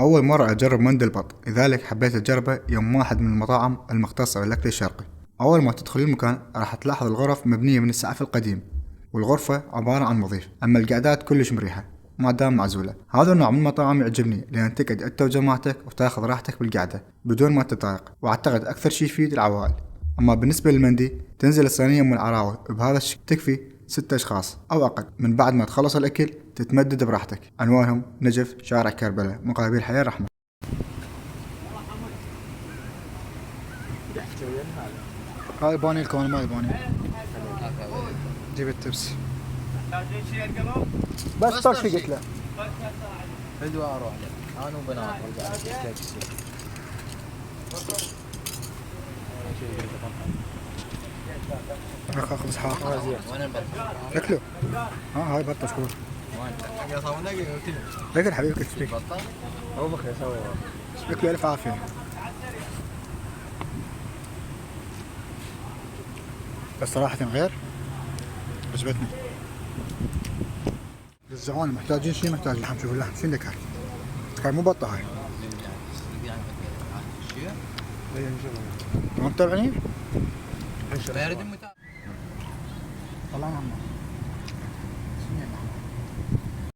أول مرة أجرب مندي البط، لذلك حبيت أجربه يوم واحد من المطاعم المختصة بالأكل الشرقي. أول ما تدخل المكان راح تلاحظ الغرف مبنية من السقف القديم، والغرفة عبارة عن مضيف، أما القعدات كلش مريحة ما دام معزولة. هذا النوع من المطاعم يعجبني لأن تقعد أنت وجماعتك وتاخذ راحتك بالقعدة بدون ما تتضايق، وأعتقد أكثر شي يفيد العوائل. أما بالنسبة للمندي تنزل الصينية من العراوي بهذا الشكل تكفي 6 أشخاص أو أقل. من بعد ما تخلص الأكل تتمدد براحتك. عنوانهم نجف، شارع كربلاء، مقابل حي الرحمة. هاي باني لكم، ما يباني. جيب التبس بس طرشي قلت له حلوة اروح له انا وبنات اخذ اسحاق وين البطل؟ اكله. هاي بطه شكور. وين؟ يا صاحبي نقي قلت لي. اكل حبيبي ايش فيك؟ بطل؟ هو بخير سوا. اكله الف عافيه. بس صراحة غير عجبتني. الزعوان محتاجين شيء، محتاج لحم. شوف اللحم شنو لك هاي مو بطة هاي. ما متابعين؟ بارد متابع. والله ما